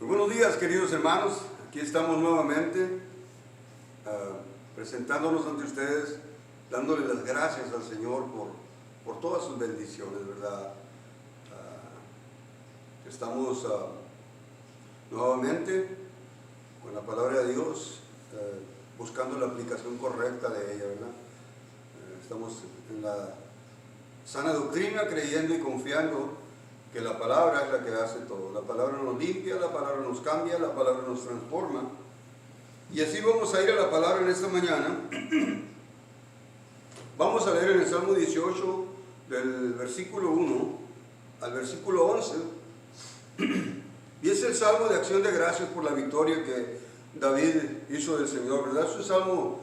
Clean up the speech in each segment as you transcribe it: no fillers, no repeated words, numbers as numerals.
Muy buenos días, queridos hermanos. Aquí estamos nuevamente presentándonos ante ustedes, dándole las gracias al Señor por todas sus bendiciones, ¿verdad? Estamos nuevamente con la palabra de Dios, buscando la aplicación correcta de ella, ¿verdad? Estamos en la sana doctrina, creyendo y confiando que la palabra es la que hace todo. La palabra nos limpia, la palabra nos cambia, la palabra nos transforma. Y así vamos a ir a la palabra en esta mañana. Vamos a leer en el Salmo 18, del versículo 1 al versículo 11. Y es el salmo de acción de gracias por la victoria que David hizo del Señor, ¿verdad? Es un salmo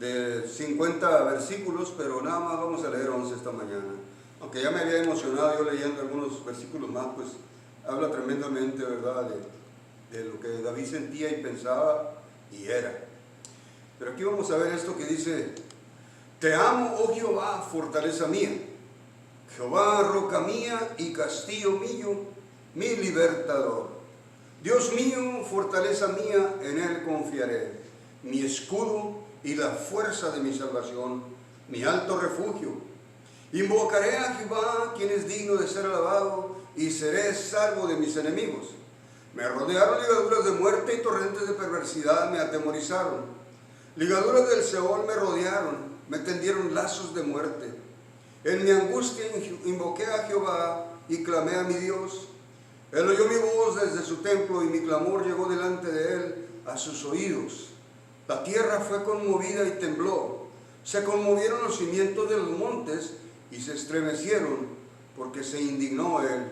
de 50 versículos, pero nada más vamos a leer 11 esta mañana. Aunque ya me había emocionado yo leyendo algunos versículos más, pues habla tremendamente, ¿verdad?, de lo que David sentía y pensaba y era. Pero aquí vamos a ver esto que dice: Te amo, oh Jehová, fortaleza mía, Jehová, roca mía y castillo mío, mi libertador. Dios mío, fortaleza mía, en él confiaré, mi escudo y la fuerza de mi salvación, mi alto refugio. Invocaré a Jehová, quien es digno de ser alabado, y seré salvo de mis enemigos. Me rodearon ligaduras de muerte y torrentes de perversidad me atemorizaron. Ligaduras del Seol me rodearon, me tendieron lazos de muerte. En mi angustia invoqué a Jehová y clamé a mi Dios. Él oyó mi voz desde su templo y mi clamor llegó delante de él a sus oídos. La tierra fue conmovida y tembló. Se conmovieron los cimientos de los montes y se estremecieron porque se indignó él.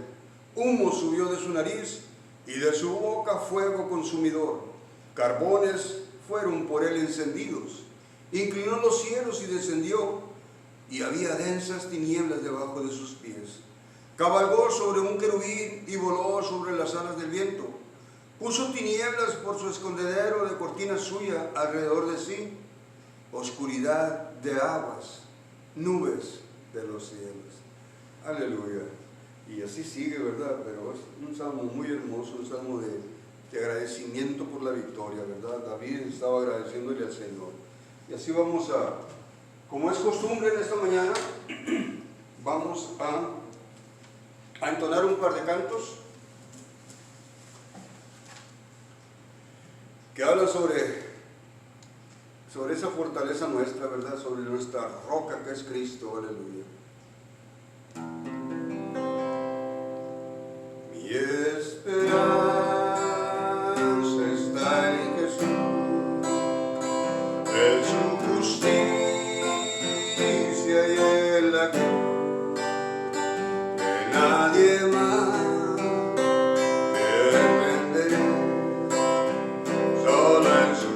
Humo subió de su nariz y de su boca fuego consumidor. Carbones fueron por él encendidos. Inclinó los cielos y descendió, y había densas tinieblas debajo de sus pies. Cabalgó sobre un querubín y voló sobre las alas del viento. Puso tinieblas por su escondedero de cortina suya alrededor de sí. Oscuridad de aguas, nubes de los cielos. Aleluya. Y así sigue, ¿verdad? Pero es un salmo muy hermoso, un salmo de agradecimiento por la victoria, ¿verdad? David estaba agradeciéndole al Señor. Y así vamos como es costumbre en esta mañana, vamos a entonar un par de cantos que hablan sobre esa fortaleza nuestra, ¿verdad? Sobre nuestra roca que es Cristo, aleluya. Mi esperanza está en Jesús, en su justicia y en la cruz, de nadie más dependeré, solo en su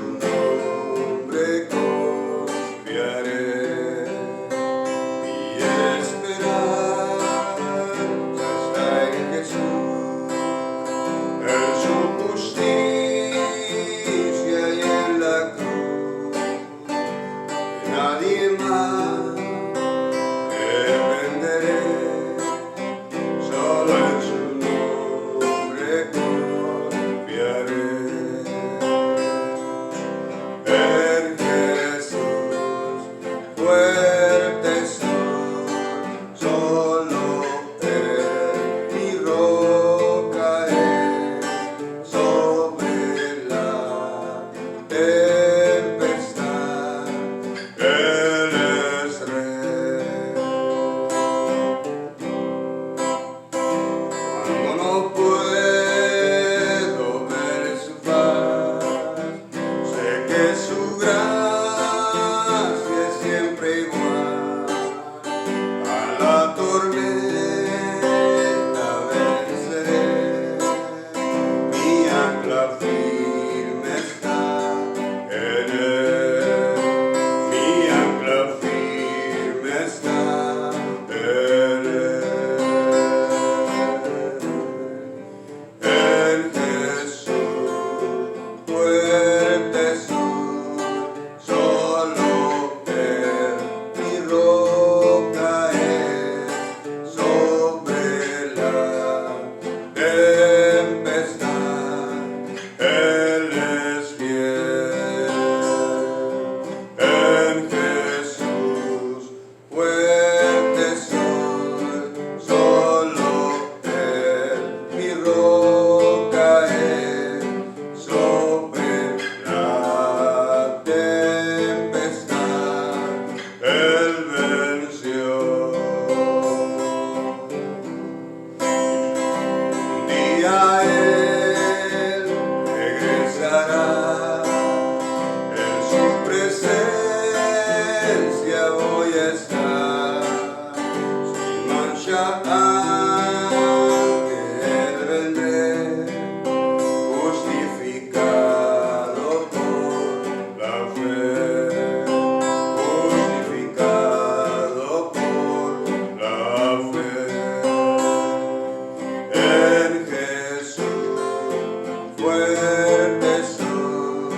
fuerte soy,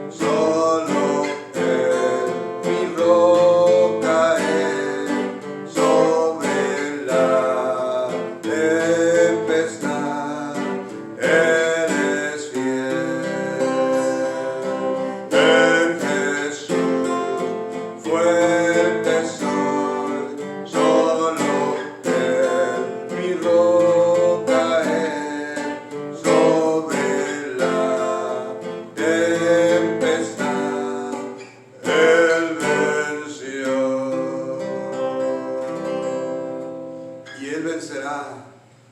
solo Él, mi roca es, sobre la tempestad, Él es fiel. En Jesús, fuerte soy, solo Él, mi roca es, sobre la tempestad, Él venció. Y Él vencerá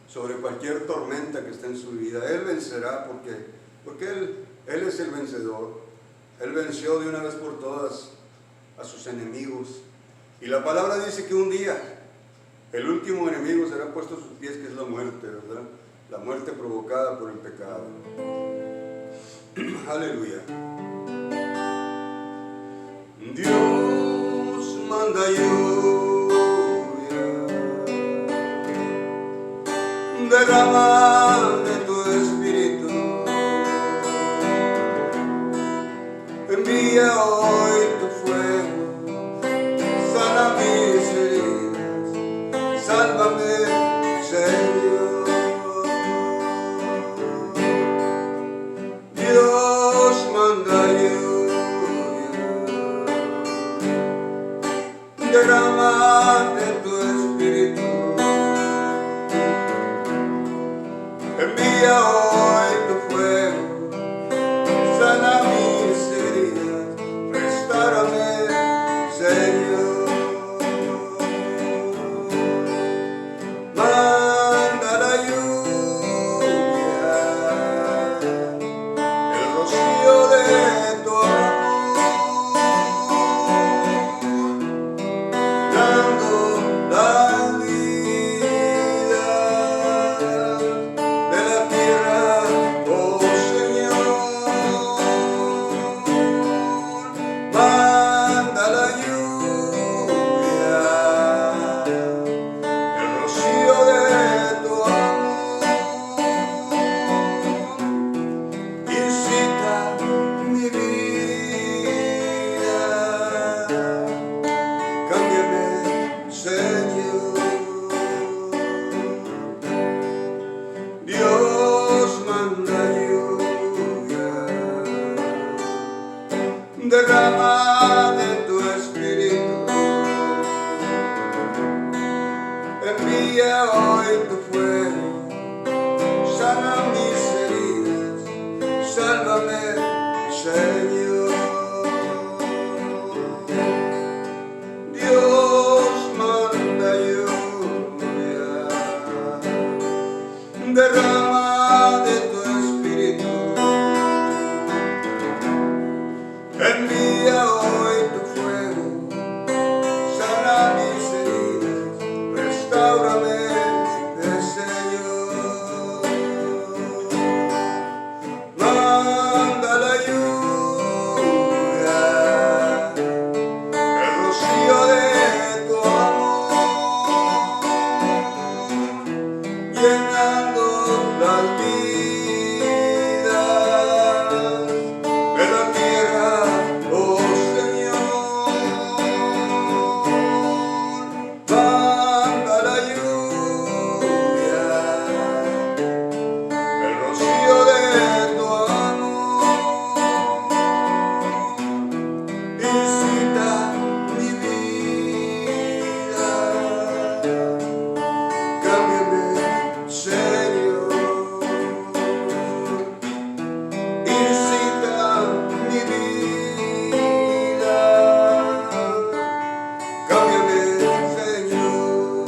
sobre cualquier tormenta que esté en su vida. Él vencerá porque Él es el vencedor. Él venció de una vez por todas a sus enemigos. Y la palabra dice que un día el último enemigo será puesto a sus pies, que es la muerte, ¿verdad? La muerte provocada por el pecado. Aleluya. Dios manda lluvia, derrama de tu espíritu, envía hoy tu fuego, sana mis heridas, sálvame, Señor. Dios manda lluvia, derrama de tu espíritu, envía hoy tu fuego, sana mis heridas, restaurame, Señor. Manda la lluvia, el rocío de tu amor, dando la vida de la tierra, oh Señor. Manda la lluvia, el rocío de tu amor, visita mi vida, cámbiame, Señor. Dios manda lluvia, derrama de tu espíritu, envía hoy tu fuego, sana mis heridas, sálvame, Señor. Dios manda lluvia, derrama de tu espíritu, envía hoy tu fuego, sana mis heridas, restaurame, Señor. Manda la lluvia, el rocío de tu amor, llenando las vidas de la tierra, oh Señor. Manda la lluvia, el rocío de tu amor, visita mi vida, cámbiame, Señor. Visita mi vida, cámbiame, Señor.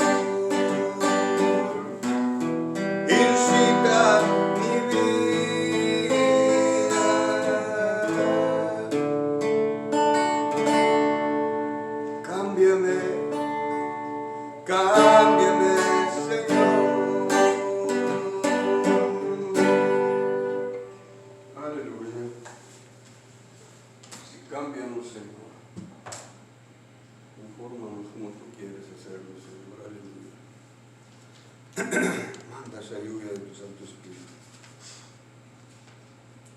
Visita mi vida, cámbiame, cámbiame, Señor. Aleluya. Si cámbianos, Señor, infórmanos como tú quieres hacerlo, Señor. Aleluya. Manda esa lluvia de tu Santo Espíritu.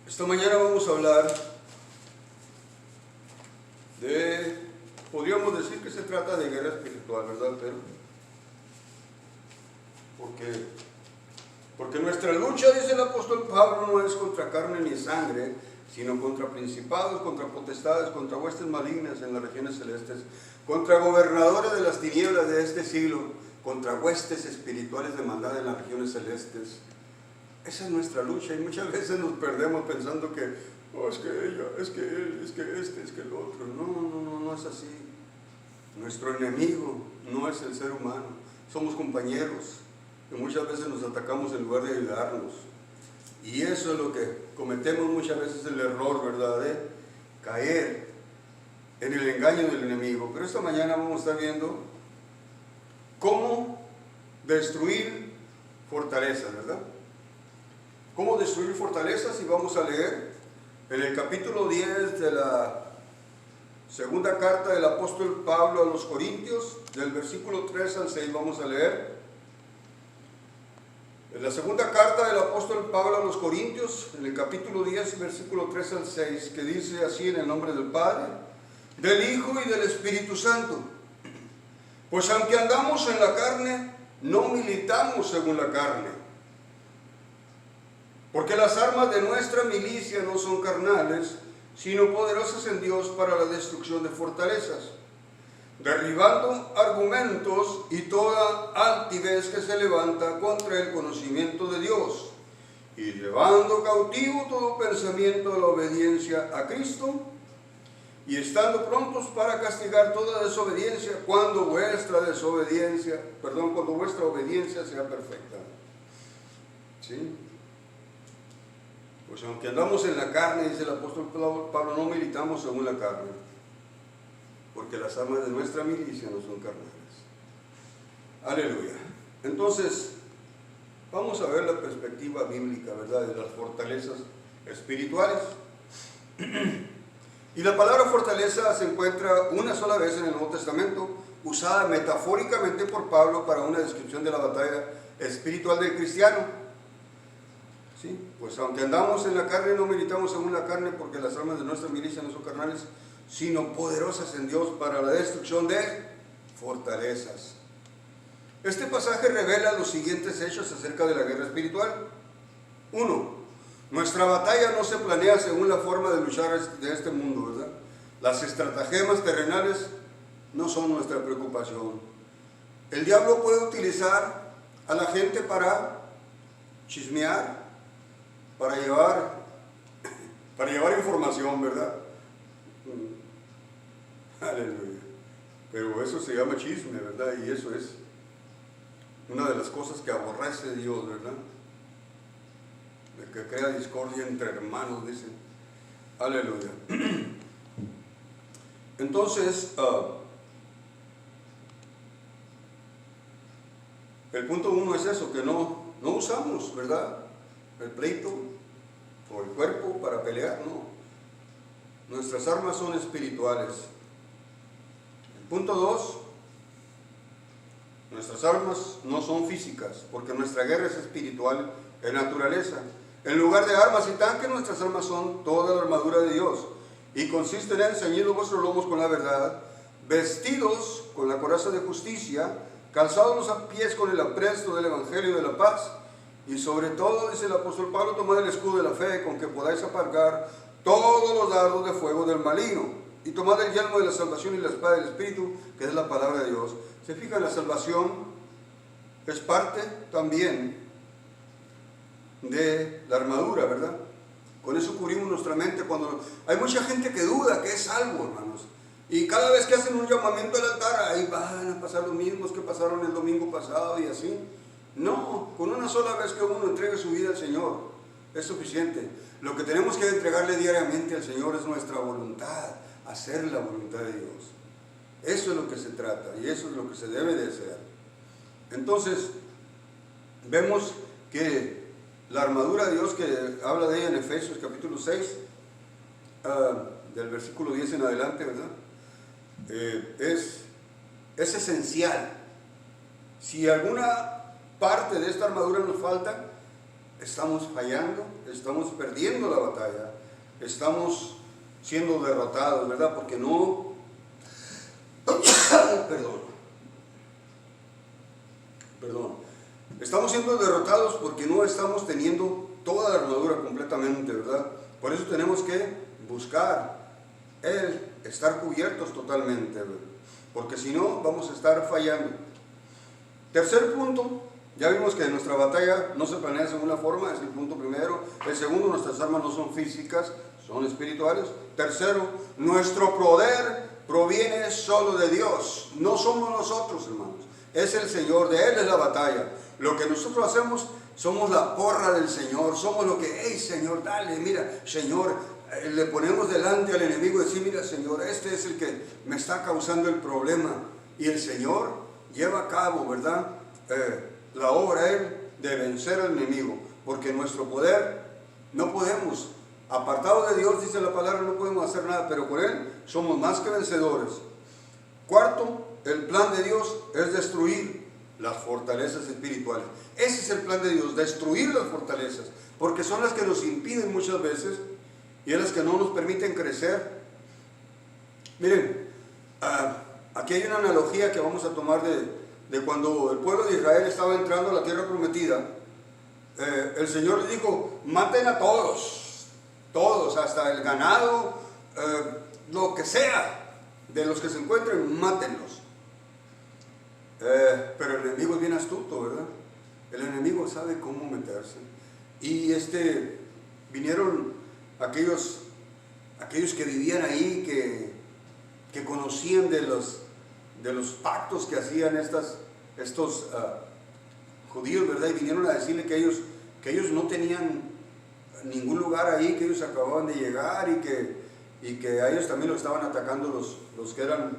Esta mañana vamos a hablar podríamos decir que se trata de guerra espiritual, ¿verdad? Pero, porque nuestra lucha, dice el apóstol Pablo, no es contra carne ni sangre, sino contra principados, contra potestades, contra huestes malignas en las regiones celestes, contra gobernadores de las tinieblas de este siglo, contra huestes espirituales de maldad en las regiones celestes. Esa es nuestra lucha, y muchas veces nos perdemos pensando que es que ella, es que él, es que este, es que el otro. No es así. Nuestro enemigo no es el ser humano, somos compañeros, que muchas veces nos atacamos en lugar de ayudarnos. Y eso es lo que cometemos muchas veces, el error, ¿verdad? De caer en el engaño del enemigo. Pero esta mañana vamos a estar viendo cómo destruir fortalezas, ¿verdad? Cómo destruir fortalezas, y vamos a leer en el capítulo 10 de la segunda carta del apóstol Pablo a los Corintios, del versículo 3 al 6 vamos a leer. En la segunda carta del apóstol Pablo a los Corintios, en el capítulo 10, versículo 3 al 6, que dice así: en el nombre del Padre, del Hijo y del Espíritu Santo. Pues aunque andamos en la carne, no militamos según la carne. Porque las armas de nuestra milicia no son carnales, sino poderosas en Dios para la destrucción de fortalezas, derribando argumentos y toda altivez que se levanta contra el conocimiento de Dios, y llevando cautivo todo pensamiento a la obediencia a Cristo, y estando prontos para castigar toda desobediencia cuando vuestra obediencia sea perfecta. ¿Sí? Pues aunque andamos en la carne, dice el apóstol Pablo, no militamos según la carne, porque las armas de nuestra milicia no son carnales. Aleluya. Entonces, vamos a ver la perspectiva bíblica, ¿verdad?, de las fortalezas espirituales. Y la palabra fortaleza se encuentra una sola vez en el Nuevo Testamento, usada metafóricamente por Pablo para una descripción de la batalla espiritual del cristiano. ¿Sí? Pues aunque andamos en la carne, no militamos según la carne, porque las armas de nuestra milicia no son carnales, sino poderosas en Dios para la destrucción de fortalezas. Este pasaje revela los siguientes hechos acerca de la guerra espiritual. 1. Nuestra batalla no se planea según la forma de luchar de este mundo, ¿verdad? Las estratagemas terrenales no son nuestra preocupación. El diablo puede utilizar a la gente para chismear, para llevar información, ¿verdad? Aleluya. Pero eso se llama chisme, ¿verdad? Y eso es una de las cosas que aborrece Dios, ¿verdad? El que crea discordia entre hermanos, dicen. Aleluya. Entonces, el punto 1 es eso, que no usamos, ¿verdad?, el pleito o el cuerpo para pelear, no. Nuestras armas son espirituales. El punto 2, nuestras armas no son físicas, porque nuestra guerra es espiritual en naturaleza. En lugar de armas y tanques, nuestras armas son toda la armadura de Dios, y consisten en: ceñidos vuestros lomos con la verdad, vestidos con la coraza de justicia, calzados los pies con el apresto del evangelio de la paz, y sobre todo, dice el apóstol Pablo, tomad el escudo de la fe, con que podáis aparcar todos los dardos de fuego del maligno, y tomad el yelmo de la salvación y la espada del Espíritu, que es la palabra de Dios. Se fijan, la salvación es parte también de la armadura, ¿verdad? Con eso cubrimos nuestra mente cuando... Hay mucha gente que duda que es salvo, hermanos, y cada vez que hacen un llamamiento al altar, ahí van a pasar los mismos que pasaron el domingo pasado y así. No, con una sola vez que uno entregue su vida al Señor es suficiente. Lo que tenemos que entregarle diariamente al Señor es nuestra voluntad, hacer la voluntad de Dios. Eso es lo que se trata, y eso es lo que se debe de hacer. Entonces, vemos que la armadura de Dios, que habla de ella en Efesios capítulo 6, del versículo 10 en adelante, ¿verdad?, es esencial. Si alguna parte de esta armadura nos falta, estamos fallando, estamos perdiendo la batalla, estamos siendo derrotados, ¿verdad? Porque no, perdón, estamos siendo derrotados porque no estamos teniendo toda la armadura completamente, ¿verdad? Por eso tenemos que buscar el estar cubiertos totalmente, ¿verdad? Porque si no, vamos a estar fallando. Tercer punto, ya vimos que nuestra batalla no se planea de según la forma, es el punto primero. El segundo, nuestras armas no son físicas, son espirituales. Tercero, nuestro poder proviene solo de Dios, no somos nosotros, hermanos. Es el Señor, de Él es la batalla. Lo que nosotros hacemos, somos la porra del Señor, somos lo que, hey Señor, dale, mira, Señor, le ponemos delante al enemigo y decir, mira Señor, este es el que me está causando el problema. Y el Señor lleva a cabo, ¿verdad? La obra Él de vencer al enemigo, porque nuestro poder no podemos, apartados de Dios, dice la palabra, no podemos hacer nada, pero con Él somos más que vencedores. Cuarto, el plan de Dios es destruir las fortalezas espirituales. Ese es el plan de Dios, destruir las fortalezas, porque son las que nos impiden muchas veces y es las que no nos permiten crecer. Miren, aquí hay una analogía que vamos a tomar de cuando el pueblo de Israel estaba entrando a la tierra prometida. El Señor les dijo, maten a todos, hasta el ganado, lo que sea, de los que se encuentren, mátenlos. Pero el enemigo es bien astuto, ¿verdad? El enemigo sabe cómo meterse. Y vinieron aquellos que vivían ahí, que conocían de los pactos que hacían estos judíos, ¿verdad? Y vinieron a decirle que ellos no tenían ningún lugar ahí, que ellos acababan de llegar y que a ellos también los estaban atacando los que eran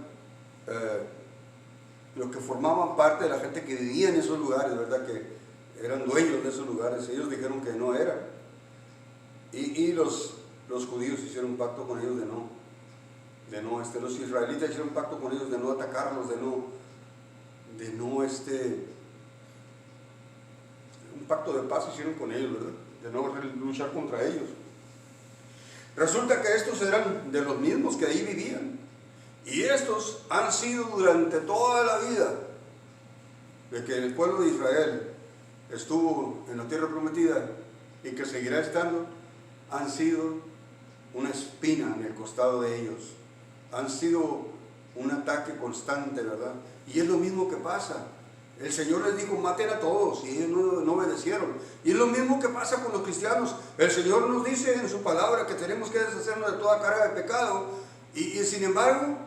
los que formaban parte de la gente que vivía en esos lugares, ¿verdad? Que eran dueños de esos lugares. Ellos dijeron que no eran. Y los judíos hicieron un pacto con ellos los israelitas hicieron un pacto con ellos de no atacarlos, un pacto de paz hicieron con ellos, ¿verdad? De no luchar contra ellos. Resulta que estos eran de los mismos que ahí vivían. Y estos han sido durante toda la vida de que el pueblo de Israel estuvo en la tierra prometida y que seguirá estando, han sido una espina en el costado de ellos, han sido un ataque constante, ¿verdad? Y es lo mismo que pasa. El Señor les dijo, maten a todos, y ellos no obedecieron. Y es lo mismo que pasa con los cristianos. El Señor nos dice en su palabra que tenemos que deshacernos de toda carga de pecado, y sin embargo,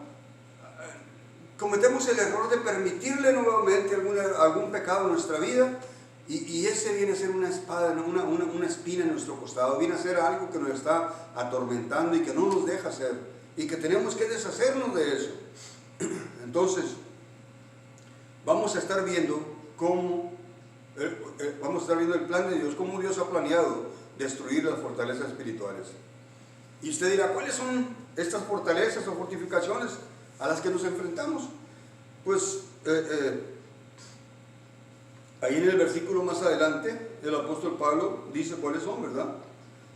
cometemos el error de permitirle nuevamente algún pecado en nuestra vida, y ese viene a ser una espada, una espina en nuestro costado, viene a ser algo que nos está atormentando y que no nos deja hacer, y que tenemos que deshacernos de eso. Entonces, vamos a estar viendo el plan de Dios, cómo Dios ha planeado destruir las fortalezas espirituales. Y usted dirá, ¿cuáles son estas fortalezas o fortificaciones a las que nos enfrentamos? Pues ahí en el versículo más adelante, el apóstol Pablo dice cuáles son, ¿verdad?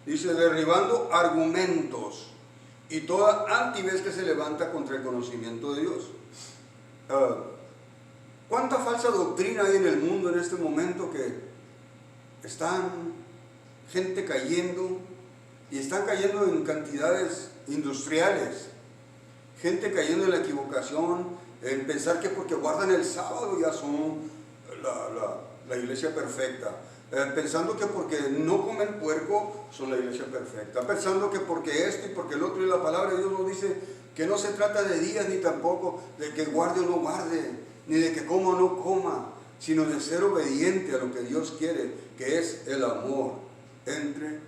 Dice, derribando argumentos y toda altivez que se levanta contra el conocimiento de Dios. ¿Cuánta falsa doctrina hay en el mundo en este momento que están gente cayendo, y están cayendo en cantidades industriales? Gente cayendo en la equivocación, en pensar que porque guardan el sábado ya son la iglesia perfecta. Pensando que porque no comen puerco son la iglesia perfecta. Pensando que porque esto y porque el otro, y la palabra de Dios nos dice que no se trata de días ni tampoco de que guarde o no guarde, ni de que coma o no coma, sino de ser obediente a lo que Dios quiere, que es el amor entre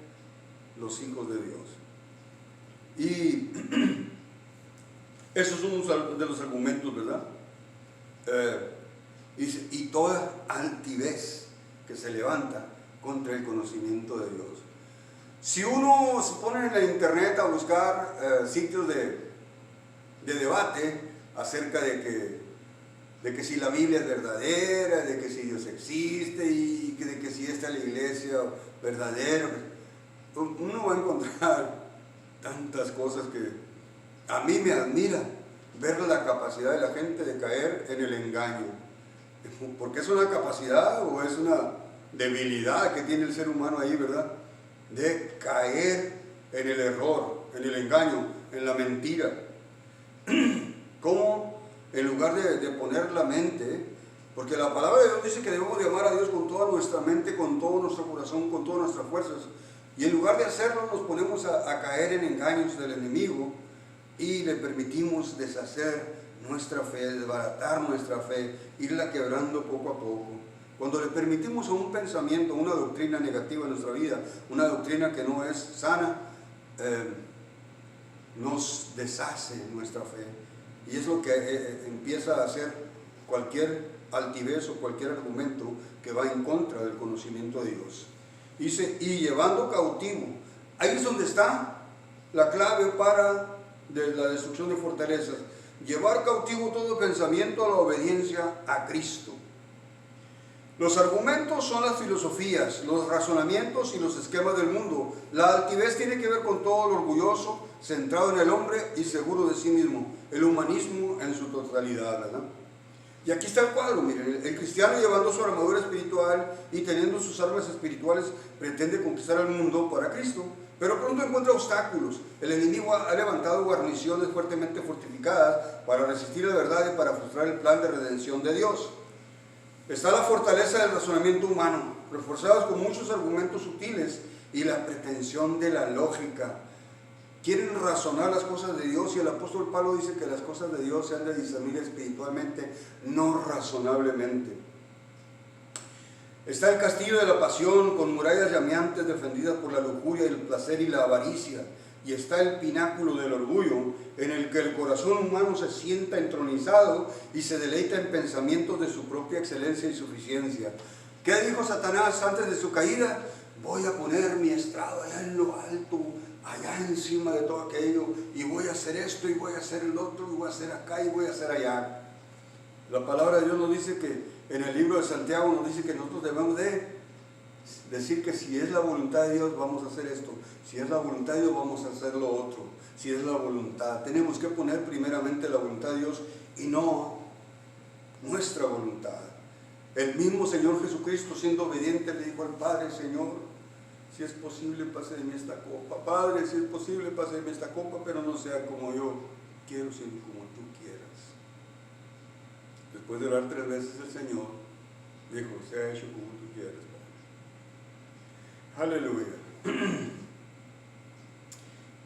los hijos de Dios. Y esos son unos de los argumentos, ¿verdad? Y toda altivez que se levanta contra el conocimiento de Dios. Si uno se pone en la internet a buscar sitios de debate acerca de que de que si la Biblia es verdadera, de que si Dios existe y de que si esta es la iglesia verdadera. Uno va a encontrar tantas cosas que a mí me admira ver la capacidad de la gente de caer en el engaño. Porque es una capacidad o es una debilidad que tiene el ser humano ahí, ¿verdad? De caer en el error, en el engaño, en la mentira. ¿Cómo? En lugar de poner la mente, porque la palabra de Dios dice que debemos de amar a Dios con toda nuestra mente, con todo nuestro corazón, con todas nuestras fuerzas, y en lugar de hacerlo nos ponemos a caer en engaños del enemigo y le permitimos deshacer nuestra fe, desbaratar nuestra fe, irla quebrando poco a poco. Cuando le permitimos a un pensamiento, una doctrina negativa en nuestra vida, una doctrina que no es sana, nos deshace nuestra fe. Y es lo que empieza a hacer cualquier altivez o cualquier argumento que va en contra del conocimiento de Dios. Dice, y llevando cautivo. Ahí es donde está la clave para la destrucción de fortalezas. Llevar cautivo todo pensamiento a la obediencia a Cristo. Los argumentos son las filosofías, los razonamientos y los esquemas del mundo. La altivez tiene que ver con todo lo orgulloso, centrado en el hombre y seguro de sí mismo. El humanismo en su totalidad, ¿verdad? Y aquí está el cuadro, miren, el cristiano llevando su armadura espiritual y teniendo sus armas espirituales pretende conquistar el mundo para Cristo, pero pronto encuentra obstáculos. El enemigo ha levantado guarniciones fuertemente fortificadas para resistir la verdad y para frustrar el plan de redención de Dios. Está la fortaleza del razonamiento humano, reforzados con muchos argumentos sutiles y la pretensión de la lógica. Quieren razonar las cosas de Dios y el apóstol Pablo dice que las cosas de Dios se han de discernir espiritualmente, no razonablemente. Está el castillo de la pasión con murallas llameantes defendidas por la lujuria, el placer y la avaricia. Y está el pináculo del orgullo en el que el corazón humano se sienta entronizado y se deleita en pensamientos de su propia excelencia y suficiencia. ¿Qué dijo Satanás antes de su caída? Voy a poner mi estrado allá en lo alto, allá encima de todo aquello, y voy a hacer esto, y voy a hacer el otro, y voy a hacer acá, y voy a hacer allá. La palabra de Dios nos dice que, en el libro de Santiago nos dice que nosotros debemos de decir que si es la voluntad de Dios, vamos a hacer esto. Si es la voluntad de Dios, vamos a hacer lo otro. Si es la voluntad, tenemos que poner primeramente la voluntad de Dios y no nuestra voluntad. El mismo Señor Jesucristo, siendo obediente, le dijo al Padre: Señor, si es posible, pase de mí esta copa. Padre, si es posible, pase de mí esta copa, pero no sea como yo quiero, sino como tú quieras. Después de orar 3 veces, el Señor dijo: sea hecho como tú quieras, Padre. Aleluya.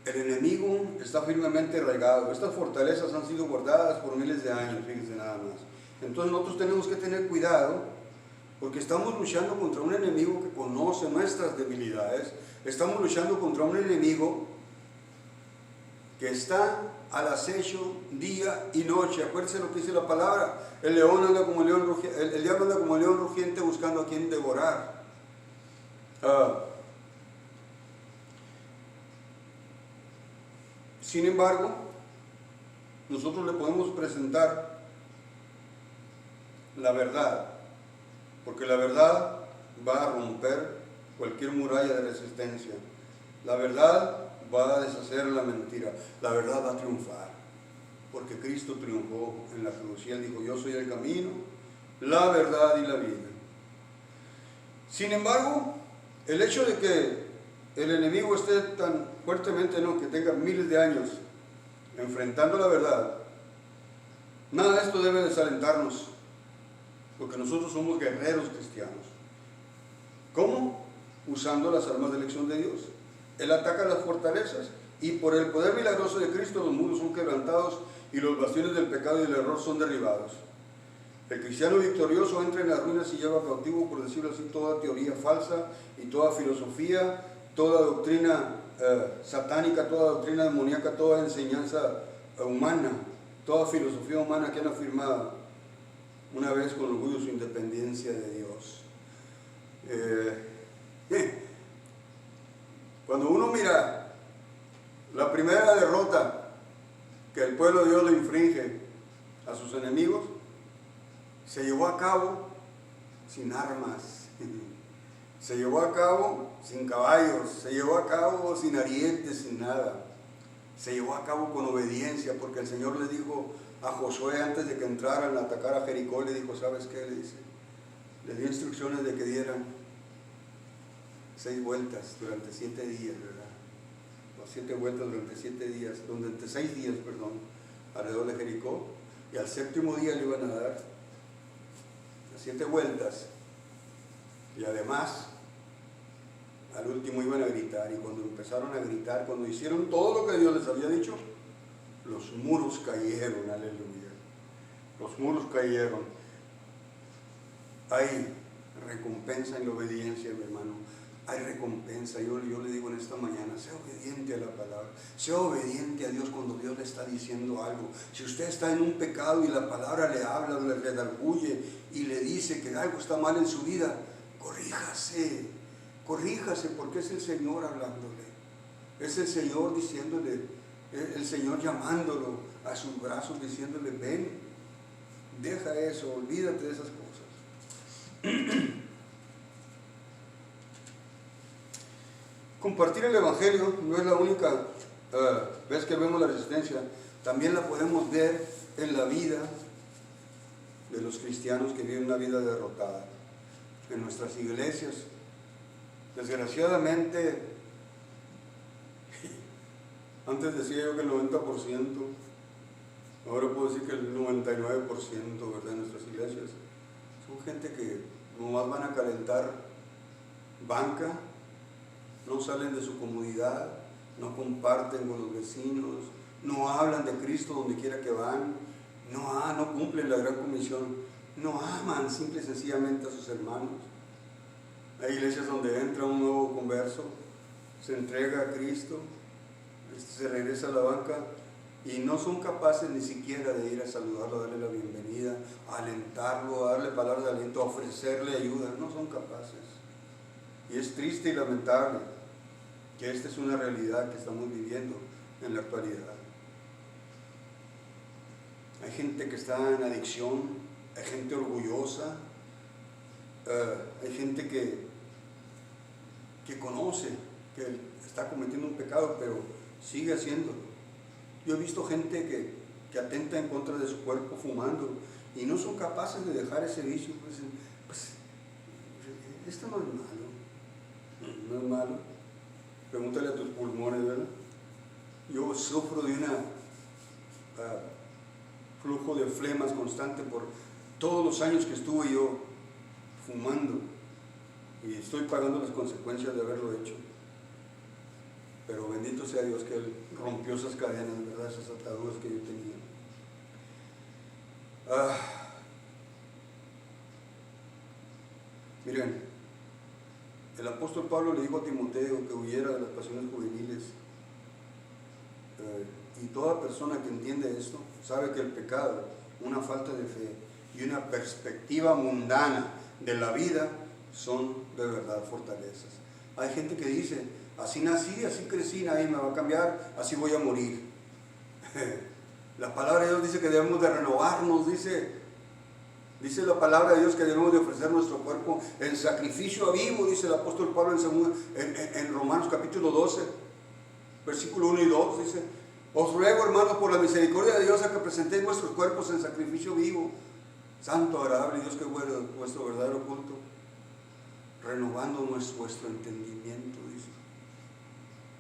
El enemigo está firmemente arraigado. Estas fortalezas han sido guardadas por miles de años, fíjense nada más. Entonces nosotros tenemos que tener cuidado, porque estamos luchando contra un enemigo que conoce nuestras debilidades. Estamos luchando contra un enemigo que está al acecho día y noche. Acuérdense lo que dice la palabra: el león anda como león rugiente, el diablo anda como león rugiente buscando a quien devorar. Sin embargo, nosotros le podemos presentar la verdad, porque la verdad va a romper cualquier muralla de resistencia. La verdad va a deshacer la mentira. La verdad va a triunfar, porque Cristo triunfó en la cruz y Él dijo: yo soy el camino, la verdad y la vida. Sin embargo, el hecho de que el enemigo esté tan fuertemente, que tenga miles de años enfrentando la verdad, nada de esto debe desalentarnos, porque nosotros somos guerreros cristianos. ¿Cómo? Usando las armas de elección de Dios. Él ataca las fortalezas y por el poder milagroso de Cristo los muros son quebrantados y los bastiones del pecado y del error son derribados. El cristiano victorioso entra en las ruinas y lleva cautivo, por decirlo así, toda teoría falsa y toda filosofía, toda doctrina satánica, toda doctrina demoníaca, toda enseñanza humana, toda filosofía humana que han afirmado una vez con orgullo su independencia de Dios. Cuando uno mira la primera derrota que el pueblo de Dios le infringe a sus enemigos, se llevó a cabo sin armas, se llevó a cabo sin caballos, se llevó a cabo sin arietes, sin nada. Se llevó a cabo con obediencia, porque el Señor le dijo a Josué antes de que entraran a atacar a Jericó, le dijo, ¿sabes qué? Le dice, le dio instrucciones de que dieran 6 vueltas durante 7 días, ¿verdad? O 7 vueltas durante 7 días, durante 6 días, perdón, alrededor de Jericó, y al 7.º día le iban a dar las 7 vueltas, y además al último iban a gritar, y cuando empezaron a gritar, cuando hicieron todo lo que Dios les había dicho, los muros cayeron, aleluya. Los muros cayeron. Hay recompensa en la obediencia, mi hermano. Hay recompensa. Yo le digo en esta mañana, sea obediente a la palabra. Sea obediente a Dios cuando Dios le está diciendo algo. Si usted está en un pecado y la palabra le habla, le redarguye y le dice que algo está mal en su vida, corríjase. Corríjase, porque es el Señor hablándole. Es el Señor diciéndole, el Señor llamándolo a sus brazos, diciéndole, ven, deja eso, olvídate de esas cosas. Compartir el Evangelio no es la única vez que vemos la resistencia. También la podemos ver en la vida de los cristianos que viven una vida derrotada. En nuestras iglesias, desgraciadamente, antes decía yo que el 90%, ahora puedo decir que el 99%, ¿verdad?, de nuestras iglesias son gente que nomás van a calentar banca, no salen de su comodidad, no comparten con los vecinos, no hablan de Cristo donde quiera que van, no cumplen la gran comisión, no aman simple y sencillamente a sus hermanos. Hay iglesias donde entra un nuevo converso, se entrega a Cristo, se regresa a la banca y no son capaces ni siquiera de ir a saludarlo, a darle la bienvenida, a alentarlo, a darle palabras de aliento, a ofrecerle ayuda. No son capaces. Y es triste y lamentable que esta es una realidad que estamos viviendo en la actualidad. Hay gente que está en adicción, hay gente orgullosa, hay gente que conoce que está cometiendo un pecado, pero sigue haciéndolo. Yo he visto gente que atenta en contra de su cuerpo fumando y no son capaces de dejar ese vicio. Pues esto no es malo, no es malo. Pregúntale a tus pulmones, ¿verdad? Yo sufro de una flujo de flemas constante por todos los años que estuve yo fumando, y estoy pagando las consecuencias de haberlo hecho. Pero bendito sea Dios que Él rompió esas cadenas, ¿verdad?, esas ataduras que yo tenía. Miren, el apóstol Pablo le dijo a Timoteo que huyera de las pasiones juveniles. Y toda persona que entiende esto sabe que el pecado, una falta de fe y una perspectiva mundana de la vida son de verdad fortalezas. Hay gente que dice, así nací, así crecí, nadie me va a cambiar, así voy a morir. La palabra de Dios dice que debemos de renovarnos, dice la palabra de Dios que debemos de ofrecer nuestro cuerpo en sacrificio vivo, dice el apóstol Pablo en Romanos capítulo 12, versículo 1 y 2, dice, os ruego, hermanos, por la misericordia de Dios, a que presentéis vuestros cuerpos en sacrificio vivo, santo, agradable, Dios, que es vuestro verdadero culto, renovando vuestro entendimiento, dice.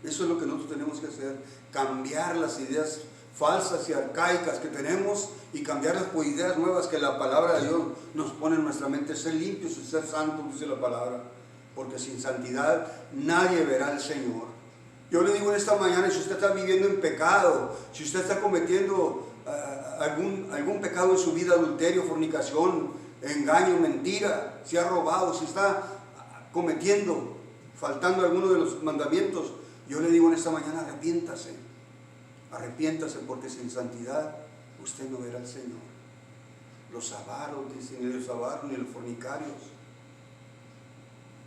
Eso es lo que nosotros tenemos que hacer, cambiar las ideas falsas y arcaicas que tenemos y cambiarlas por ideas nuevas que la palabra de Dios nos pone en nuestra mente. Ser limpios y ser santos, dice la palabra, porque sin santidad nadie verá al Señor. Yo le digo en esta mañana, si usted está viviendo en pecado, si usted está cometiendo algún pecado en su vida, adulterio, fornicación, engaño, mentira, si ha robado, si está cometiendo, faltando alguno de los mandamientos, yo le digo en esta mañana, arrepiéntase, porque sin santidad usted no verá al Señor. Los avaros, dicen, ni los avaros, ni los fornicarios,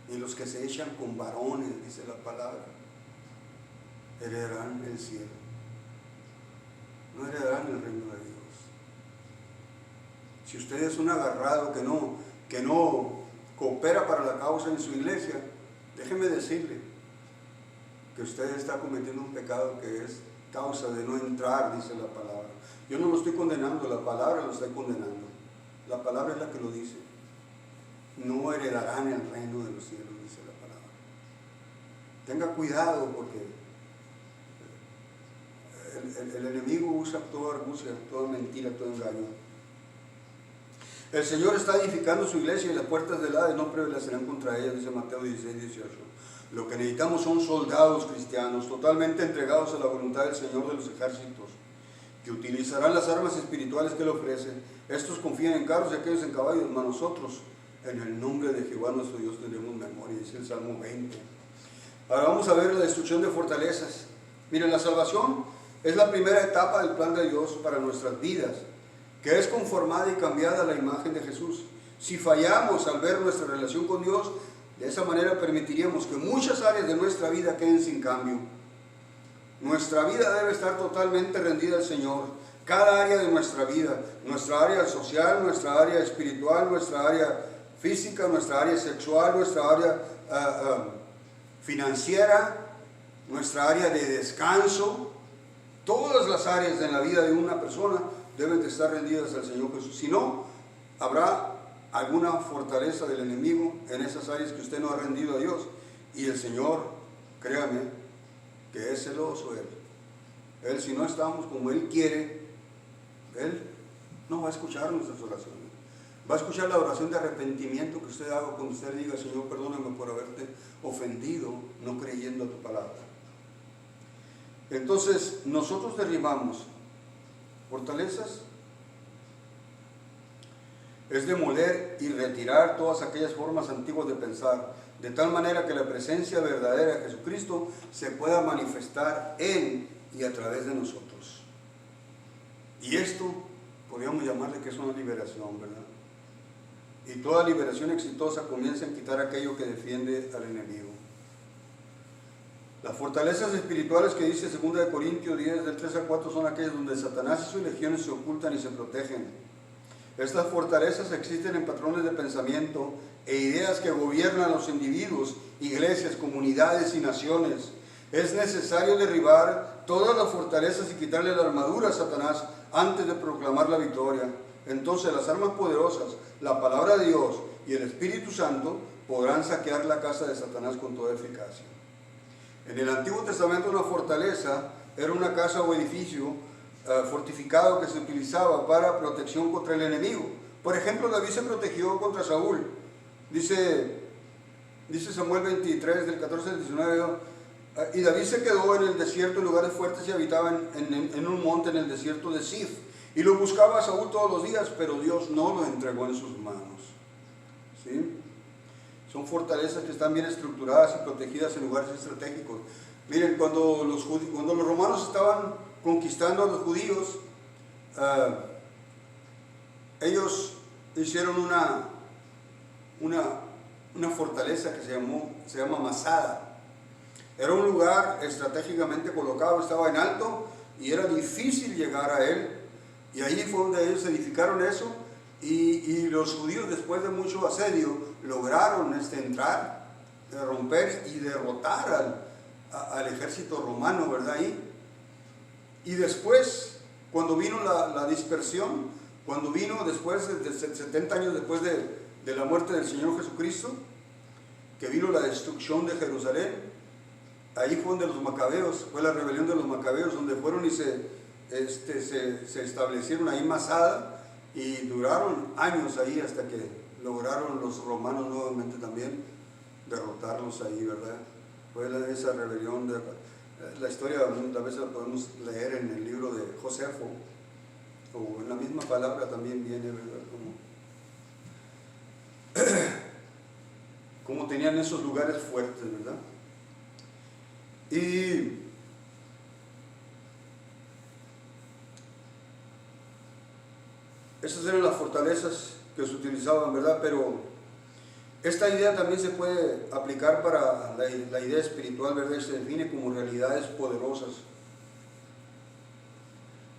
ni los que se echan con varones, dice la palabra, heredarán el cielo, no heredarán el reino de Dios. Si usted es un agarrado que no coopera para la causa en su iglesia, déjeme decirle que usted está cometiendo un pecado que es causa de no entrar, dice la palabra. Yo no lo estoy condenando, la palabra lo está condenando. La palabra es la que lo dice. No heredarán el reino de los cielos, dice la palabra. Tenga cuidado, porque el enemigo usa toda argucia, toda mentira, todo engaño. El Señor está edificando su iglesia y las puertas del Hades no prevalecerán contra ella, dice Mateo 16, 18. Lo que necesitamos son soldados cristianos totalmente entregados a la voluntad del Señor de los ejércitos, que utilizarán las armas espirituales que Él ofrece. Estos confían en carros y aquellos en caballos, mas nosotros en el nombre de Jehová nuestro Dios tendremos memoria, dice el Salmo 20. Ahora vamos a ver la destrucción de fortalezas. Miren, la salvación es la primera etapa del plan de Dios para nuestras vidas, que es conformada y cambiada a la imagen de Jesús. Si fallamos al ver nuestra relación con Dios, de esa manera permitiríamos que muchas áreas de nuestra vida queden sin cambio. Nuestra vida debe estar totalmente rendida al Señor. Cada área de nuestra vida, nuestra área social, nuestra área espiritual, nuestra área física, nuestra área sexual, nuestra área financiera, nuestra área de descanso, todas las áreas de la vida de una persona deben de estar rendidas al Señor Jesús. Si no, habrá alguna fortaleza del enemigo en esas áreas que usted no ha rendido a Dios. Y el Señor, créame, que es celoso Él. Él, si no estamos como Él quiere, Él no va a escuchar nuestras oraciones. Va a escuchar la oración de arrepentimiento que usted haga cuando usted diga: Señor, perdóname por haberte ofendido no creyendo a tu palabra. Entonces, nosotros derribamos fortalezas. Es demoler y retirar todas aquellas formas antiguas de pensar, de tal manera que la presencia verdadera de Jesucristo se pueda manifestar en y a través de nosotros. Y esto podríamos llamarle que es una liberación, ¿verdad? Y toda liberación exitosa comienza en quitar aquello que defiende al enemigo. Las fortalezas espirituales que dice 2 Corintios 10, del 3 al 4, son aquellas donde Satanás y sus legiones se ocultan y se protegen. Estas fortalezas existen en patrones de pensamiento e ideas que gobiernan a los individuos, iglesias, comunidades y naciones. Es necesario derribar todas las fortalezas y quitarle la armadura a Satanás antes de proclamar la victoria. Entonces las armas poderosas, la palabra de Dios y el Espíritu Santo podrán saquear la casa de Satanás con toda eficacia. En el Antiguo Testamento una fortaleza era una casa o edificio fortificado que se utilizaba para protección contra el enemigo. Por ejemplo, David se protegió contra Saúl. Dice Samuel 23, del 14 al 19, y David se quedó en el desierto, en lugares fuertes, y habitaba en un monte en el desierto de Sif. Y lo buscaba a Saúl todos los días, pero Dios no lo entregó en sus manos. ¿Sí? Son fortalezas que están bien estructuradas y protegidas en lugares estratégicos. Miren, cuando los romanos estaban conquistando a los judíos, ellos hicieron una fortaleza que se llama Masada. Era un lugar estratégicamente colocado, estaba en alto y era difícil llegar a él, y ahí fue donde ellos edificaron eso, y los judíos, después de mucho asedio, lograron entrar, romper y derrotar al ejército romano, ¿verdad? Ahí. Y después, cuando vino la dispersión, cuando vino después de 70 años después de la muerte del Señor Jesucristo, que vino la destrucción de Jerusalén, ahí fue donde los macabeos, fue la rebelión de los macabeos, donde fueron y se establecieron ahí Masada, y duraron años ahí hasta que lograron los romanos nuevamente también derrotarlos ahí, ¿verdad? Fue esa rebelión la historia a veces la podemos leer en el libro de Josefo, o en la misma palabra también viene, ¿verdad? Como tenían esos lugares fuertes, ¿verdad? Y esas eran las fortalezas que se utilizaban, ¿verdad? Pero esta idea también se puede aplicar para la idea espiritual, ¿verdad? Se define como realidades poderosas,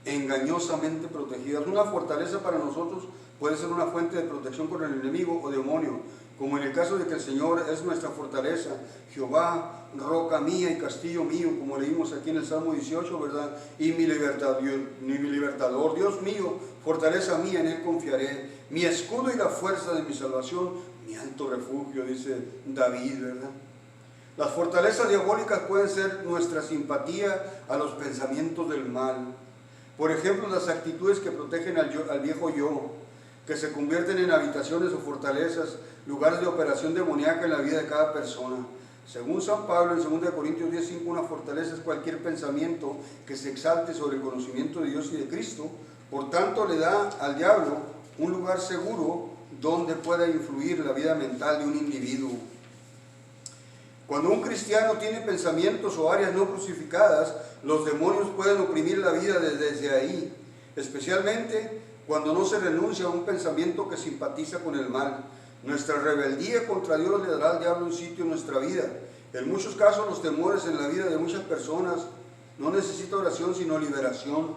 engañosamente protegidas. Una fortaleza para nosotros puede ser una fuente de protección contra el enemigo o demonio, como en el caso de que el Señor es nuestra fortaleza, Jehová, roca mía y castillo mío, como leímos aquí en el Salmo 18, ¿verdad? Y mi libertador, Dios mío, fortaleza mía, en Él confiaré, mi escudo y la fuerza de mi salvación, mi alto refugio, dice David, ¿verdad? Las fortalezas diabólicas pueden ser nuestra simpatía a los pensamientos del mal. Por ejemplo, las actitudes que protegen al viejo yo, que se convierten en habitaciones o fortalezas, lugares de operación demoníaca en la vida de cada persona. Según San Pablo en 2 Corintios 10:5, una fortaleza es cualquier pensamiento que se exalte sobre el conocimiento de Dios y de Cristo. Por tanto, le da al diablo un lugar seguro donde pueda influir la vida mental de un individuo. Cuando un cristiano tiene pensamientos o áreas no crucificadas, los demonios pueden oprimir la vida desde ahí, especialmente cuando no se renuncia a un pensamiento que simpatiza con el mal. Nuestra rebeldía contra Dios le dará al diablo un sitio en nuestra vida. En muchos casos los temores en la vida de muchas personas no necesitan oración sino liberación.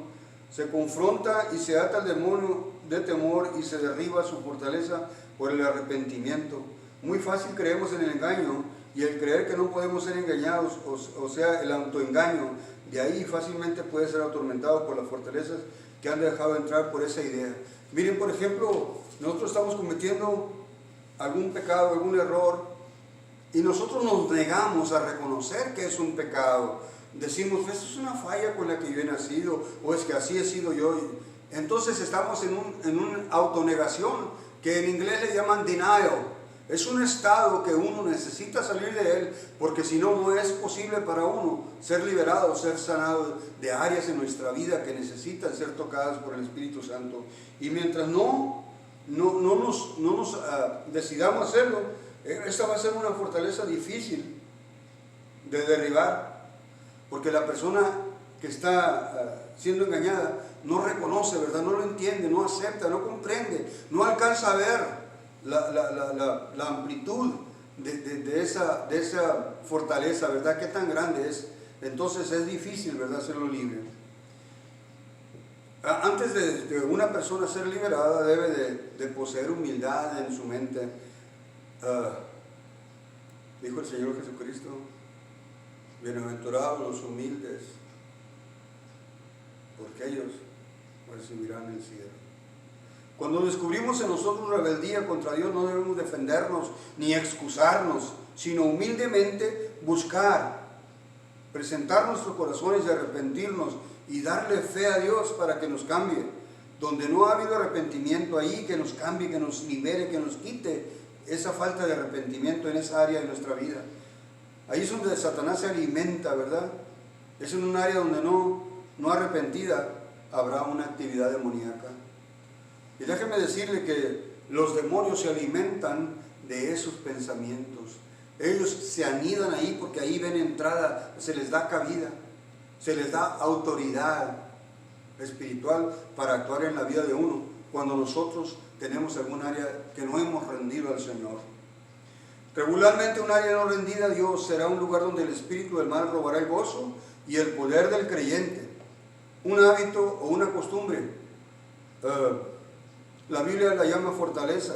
Se confronta y se ata al demonio de temor y se derriba su fortaleza por el arrepentimiento. Muy fácil creemos en el engaño y el creer que no podemos ser engañados, o sea, el autoengaño, de ahí fácilmente puede ser atormentado por las fortalezas que han dejado entrar por esa idea. Miren, por ejemplo, nosotros estamos cometiendo algún pecado, algún error, y nosotros nos negamos a reconocer que es un pecado. Decimos, esto es una falla con la que yo he nacido, o es que así he sido yo. Entonces estamos en una autonegación, que en inglés le llaman denial. Es un estado que uno necesita salir de él, porque si no, no es posible para uno ser liberado, ser sanado de áreas en nuestra vida que necesitan ser tocadas por el Espíritu Santo. Y mientras no nos decidamos hacerlo, esta va a ser una fortaleza difícil de derribar, porque la persona que está siendo engañada no reconoce, ¿verdad? No lo entiende, no acepta, no comprende, no alcanza a ver la amplitud de esa fortaleza, ¿verdad? Qué tan grande es. Entonces es difícil, ¿verdad?, hacerlo libre. Antes de una persona ser liberada, debe de poseer humildad en su mente. Dijo el Señor Jesucristo, bienaventurados los humildes, porque ellos recibirán el cielo. Cuando descubrimos en nosotros rebeldía contra Dios, no debemos defendernos ni excusarnos, sino humildemente buscar, presentar nuestros corazones y arrepentirnos y darle fe a Dios para que nos cambie. Donde no ha habido arrepentimiento, ahí que nos cambie, que nos libere, que nos quite esa falta de arrepentimiento en esa área de nuestra vida. Ahí es donde Satanás se alimenta, ¿verdad? Es en un área donde no arrepentida habrá una actividad demoníaca. Y déjeme decirle que los demonios se alimentan de esos pensamientos. Ellos se anidan ahí porque ahí ven entrada, se les da cabida, se les da autoridad espiritual para actuar en la vida de uno cuando nosotros tenemos algún área que no hemos rendido al Señor. Regularmente un área no rendida a Dios será un lugar donde el espíritu del mal robará el gozo y el poder del creyente. Un hábito o una costumbre. La Biblia la llama fortaleza.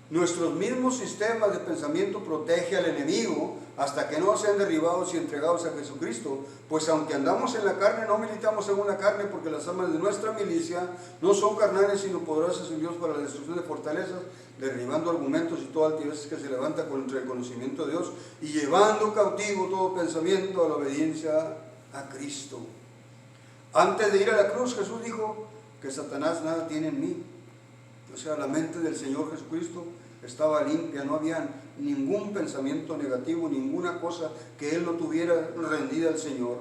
Nuestros mismos sistemas de pensamiento protegen al enemigo hasta que no sean derribados y entregados a Jesucristo. Pues aunque andamos en la carne, no militamos según la carne, porque las armas de nuestra milicia no son carnales, sino poderosas en Dios para la destrucción de fortalezas, derribando argumentos y toda altivez que se levanta contra el conocimiento de Dios, y llevando cautivo todo pensamiento a la obediencia a Cristo. Antes de ir a la cruz, Jesús dijo que Satanás nada tiene en mí. O sea, la mente del Señor Jesucristo estaba limpia, no había ningún pensamiento negativo, ninguna cosa que Él no tuviera rendida al Señor.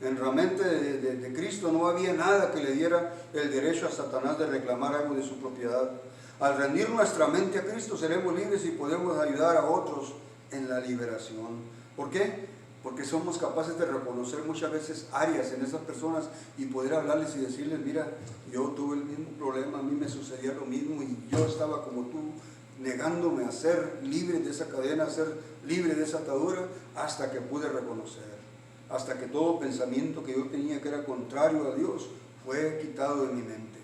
En la mente de Cristo no había nada que le diera el derecho a Satanás de reclamar algo de su propiedad. Al rendir nuestra mente a Cristo seremos libres y podemos ayudar a otros en la liberación. ¿Por qué? Porque somos capaces de reconocer muchas veces áreas en esas personas y poder hablarles y decirles, mira, yo tuve el mismo problema, a mí me sucedía lo mismo y yo estaba como tú, negándome a ser libre de esa cadena, a ser libre de esa atadura, hasta que pude reconocer, hasta que todo pensamiento que yo tenía que era contrario a Dios fue quitado de mi mente.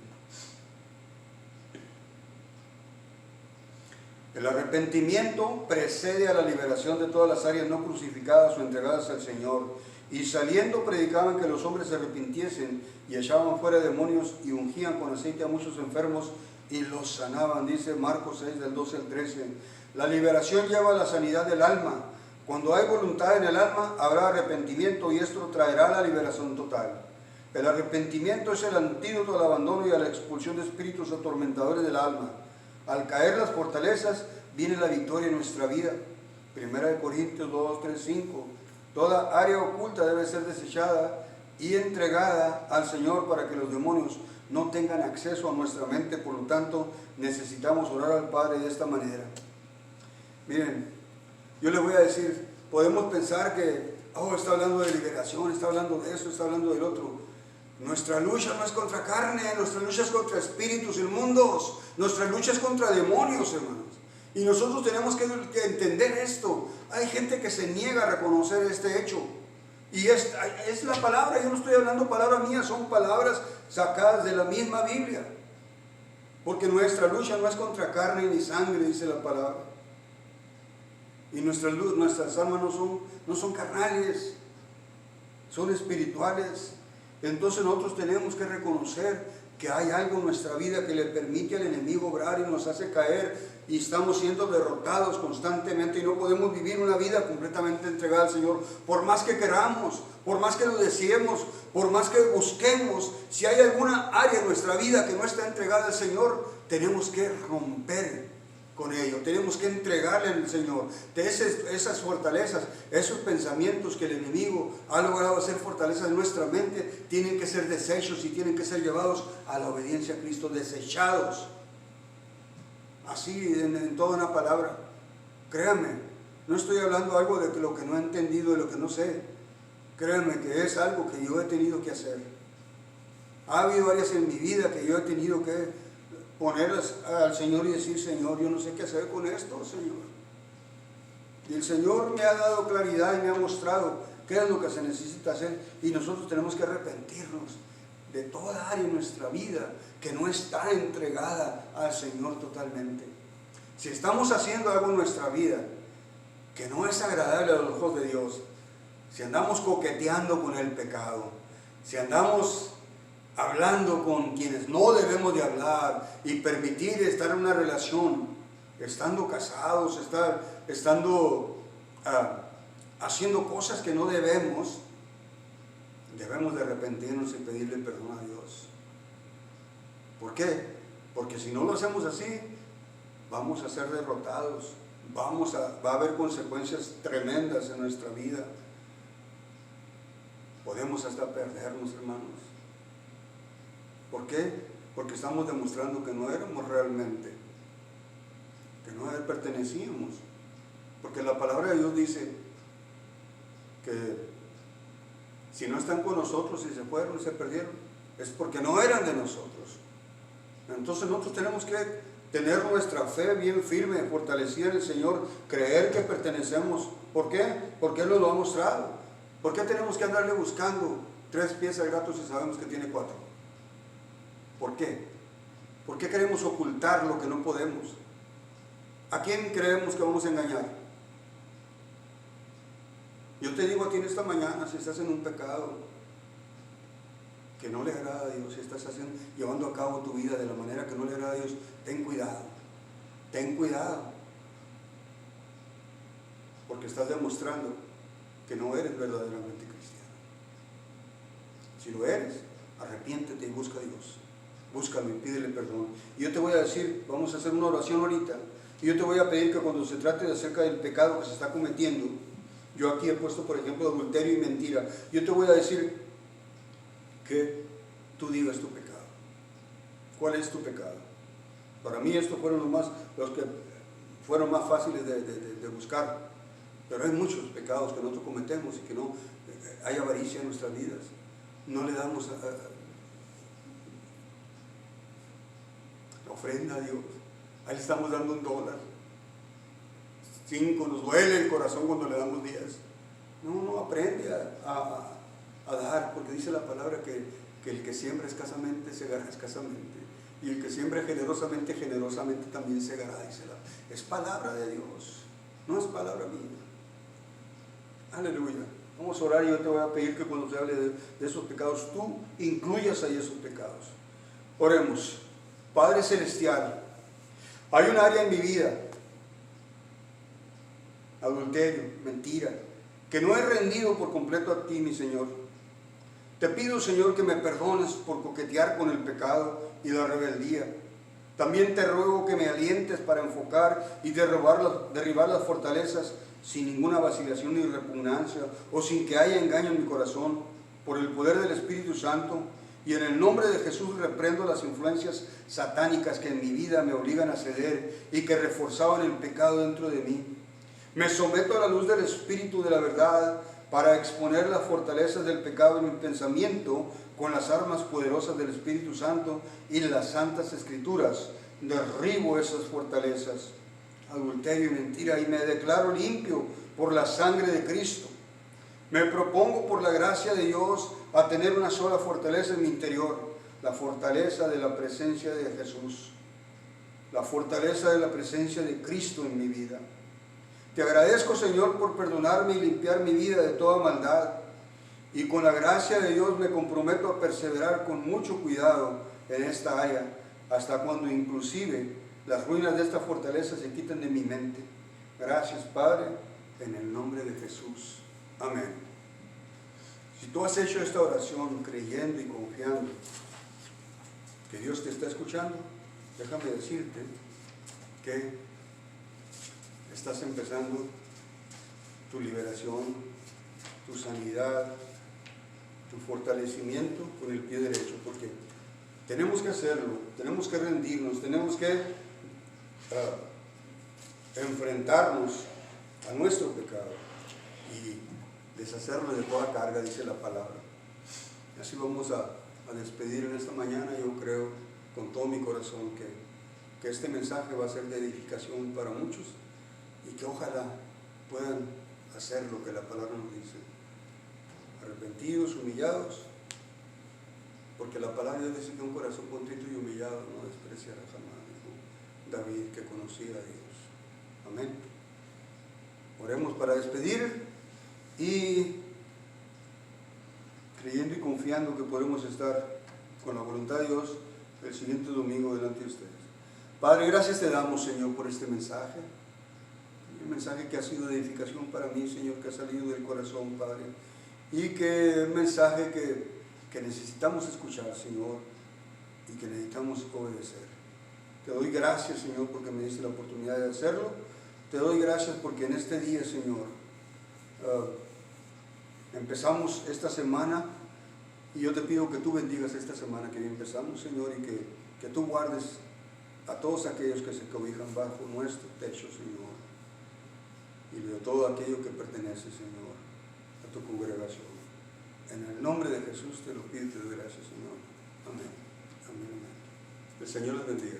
El arrepentimiento precede a la liberación de todas las áreas no crucificadas o entregadas al Señor. Y saliendo predicaban que los hombres se arrepintiesen y echaban fuera demonios y ungían con aceite a muchos enfermos y los sanaban, dice Marcos 6 del 12 al 13. La liberación lleva a la sanidad del alma. Cuando hay voluntad en el alma, habrá arrepentimiento y esto traerá la liberación total. El arrepentimiento es el antídoto al abandono y a la expulsión de espíritus atormentadores del alma. Al caer las fortalezas, viene la victoria en nuestra vida. 1 Corintios 2, 3, 5. Toda área oculta debe ser desechada y entregada al Señor para que los demonios no tengan acceso a nuestra mente. Por lo tanto, necesitamos orar al Padre de esta manera. Miren, yo les voy a decir, podemos pensar que, está hablando de liberación, está hablando de eso, está hablando del otro. Nuestra lucha no es contra carne, nuestra lucha es contra espíritus inmundos, nuestra lucha es contra demonios, hermanos. Y nosotros tenemos que entender esto. Hay gente que se niega a reconocer este hecho. Y es la palabra, yo no estoy hablando palabras mías, son palabras sacadas de la misma Biblia. Porque nuestra lucha no es contra carne ni sangre, dice la palabra. Y nuestras almas no son carnales, son espirituales. Entonces nosotros tenemos que reconocer que hay algo en nuestra vida que le permite al enemigo obrar y nos hace caer y estamos siendo derrotados constantemente y no podemos vivir una vida completamente entregada al Señor. Por más que queramos, por más que lo deseemos, por más que busquemos, si hay alguna área en nuestra vida que no está entregada al Señor, tenemos que romper con ello, tenemos que entregarle al Señor. Esas fortalezas, esos pensamientos que el enemigo ha logrado hacer fortalezas en nuestra mente, tienen que ser deshechos y tienen que ser llevados a la obediencia a Cristo, desechados. Así en toda una palabra. Créanme, no estoy hablando algo de lo que no he entendido, de lo que no sé. Créanme que es algo que yo he tenido que hacer. Ha habido áreas en mi vida que yo he tenido que ponerlas al Señor y decir: Señor, yo no sé qué hacer con esto, Señor. Y el Señor me ha dado claridad y me ha mostrado qué es lo que se necesita hacer. Y nosotros tenemos que arrepentirnos de toda área en nuestra vida que no está entregada al Señor totalmente. Si estamos haciendo algo en nuestra vida que no es agradable a los ojos de Dios, si andamos coqueteando con el pecado, si andamos hablando con quienes no debemos de hablar y permitir estar en una relación, estando casados, haciendo cosas que no debemos de arrepentirnos y pedirle perdón a Dios. ¿Por qué? Porque si no lo hacemos así, vamos a ser derrotados, va a haber consecuencias tremendas en nuestra vida. Podemos hasta perdernos, hermanos. ¿Por qué? Porque estamos demostrando que no éramos realmente, que no pertenecíamos. Porque la palabra de Dios dice que si no están con nosotros y se fueron y se perdieron, es porque no eran de nosotros. Entonces nosotros tenemos que tener nuestra fe bien firme, fortalecida en el Señor, creer que pertenecemos. ¿Por qué? Porque Él nos lo ha mostrado. ¿Por qué tenemos que andarle buscando 3 pies al gato si sabemos que tiene 4? ¿Por qué? ¿Por qué queremos ocultar lo que no podemos? ¿A quién creemos que vamos a engañar? Yo te digo a ti en esta mañana, si estás en un pecado que no le agrada a Dios, si estás llevando a cabo tu vida de la manera que no le agrada a Dios, ten cuidado, porque estás demostrando que no eres verdaderamente cristiano. Si lo eres, arrepiéntete y busca a Dios. Búscalo y pídele perdón. Y yo te voy a decir, vamos a hacer una oración ahorita, y yo te voy a pedir que cuando se trate de acerca del pecado que se está cometiendo, yo aquí he puesto por ejemplo adulterio y mentira, yo te voy a decir que tú digas tu pecado. ¿Cuál es tu pecado? Para mí estos fueron los que fueron más fáciles de buscar, pero hay muchos pecados que nosotros cometemos y que no hay avaricia en nuestras vidas. No le damos ofrenda a Dios. Ahí le estamos dando $1, 5, nos duele el corazón cuando le damos 10. No, aprende a dar, porque dice la palabra que el que siembra escasamente segará escasamente. Y el que siembra generosamente, generosamente también segará, dice la. Es palabra de Dios, no es palabra mía. Aleluya. Vamos a orar y yo te voy a pedir que cuando se hable de esos pecados, tú incluyas ahí esos pecados. Oremos. Padre Celestial, hay un área en mi vida, adulterio, mentira, que no he rendido por completo a ti, mi Señor. Te pido, Señor, que me perdones por coquetear con el pecado y la rebeldía. También te ruego que me alientes para enfocar y derribar las fortalezas sin ninguna vacilación ni repugnancia, o sin que haya engaño en mi corazón, por el poder del Espíritu Santo. Y en el nombre de Jesús reprendo las influencias satánicas que en mi vida me obligan a ceder y que reforzaban el pecado dentro de mí. Me someto a la luz del Espíritu de la verdad para exponer las fortalezas del pecado en mi pensamiento con las armas poderosas del Espíritu Santo y las santas Escrituras. Derribo esas fortalezas, adulterio y mentira, y me declaro limpio por la sangre de Cristo. Me propongo por la gracia de Dios a tener una sola fortaleza en mi interior, la fortaleza de la presencia de Jesús, la fortaleza de la presencia de Cristo en mi vida. Te agradezco, Señor, por perdonarme y limpiar mi vida de toda maldad, y con la gracia de Dios me comprometo a perseverar con mucho cuidado en esta área, hasta cuando inclusive las ruinas de esta fortaleza se quiten de mi mente. Gracias, Padre, en el nombre de Jesús. Amén. Si tú has hecho esta oración creyendo y confiando que Dios te está escuchando, déjame decirte que estás empezando tu liberación, tu sanidad, tu fortalecimiento con el pie derecho, porque tenemos que hacerlo, tenemos que rendirnos, tenemos que enfrentarnos a nuestro pecado y deshacerlo de toda carga, dice la palabra. Así vamos a despedir en esta mañana. Yo creo con todo mi corazón que este mensaje va a ser de edificación para muchos, y que ojalá puedan hacer lo que la palabra nos dice: arrepentidos, humillados, porque la palabra de Dios dice que un corazón contrito y humillado no despreciará jamás, dijo David, que conocía a Dios. Amén. Oremos para despedir, y creyendo y confiando que podemos estar con la voluntad de Dios el siguiente domingo delante de ustedes. Padre, gracias te damos, Señor, por este mensaje. Un mensaje que ha sido de edificación para mí, Señor, que ha salido del corazón, Padre, y que es un mensaje que necesitamos escuchar, Señor, y que necesitamos obedecer. Te doy gracias, Señor, porque me diste la oportunidad de hacerlo. Te doy gracias porque en este día, Señor, empezamos esta semana, y yo te pido que tú bendigas esta semana que hoy empezamos, Señor, y que tú guardes a todos aquellos que se cobijan bajo nuestro techo, Señor, y de todo aquello que pertenece, Señor, a tu congregación. En el nombre de Jesús te lo pido y te doy gracias, Señor. Amén. Amén. Amén. El Señor les bendiga.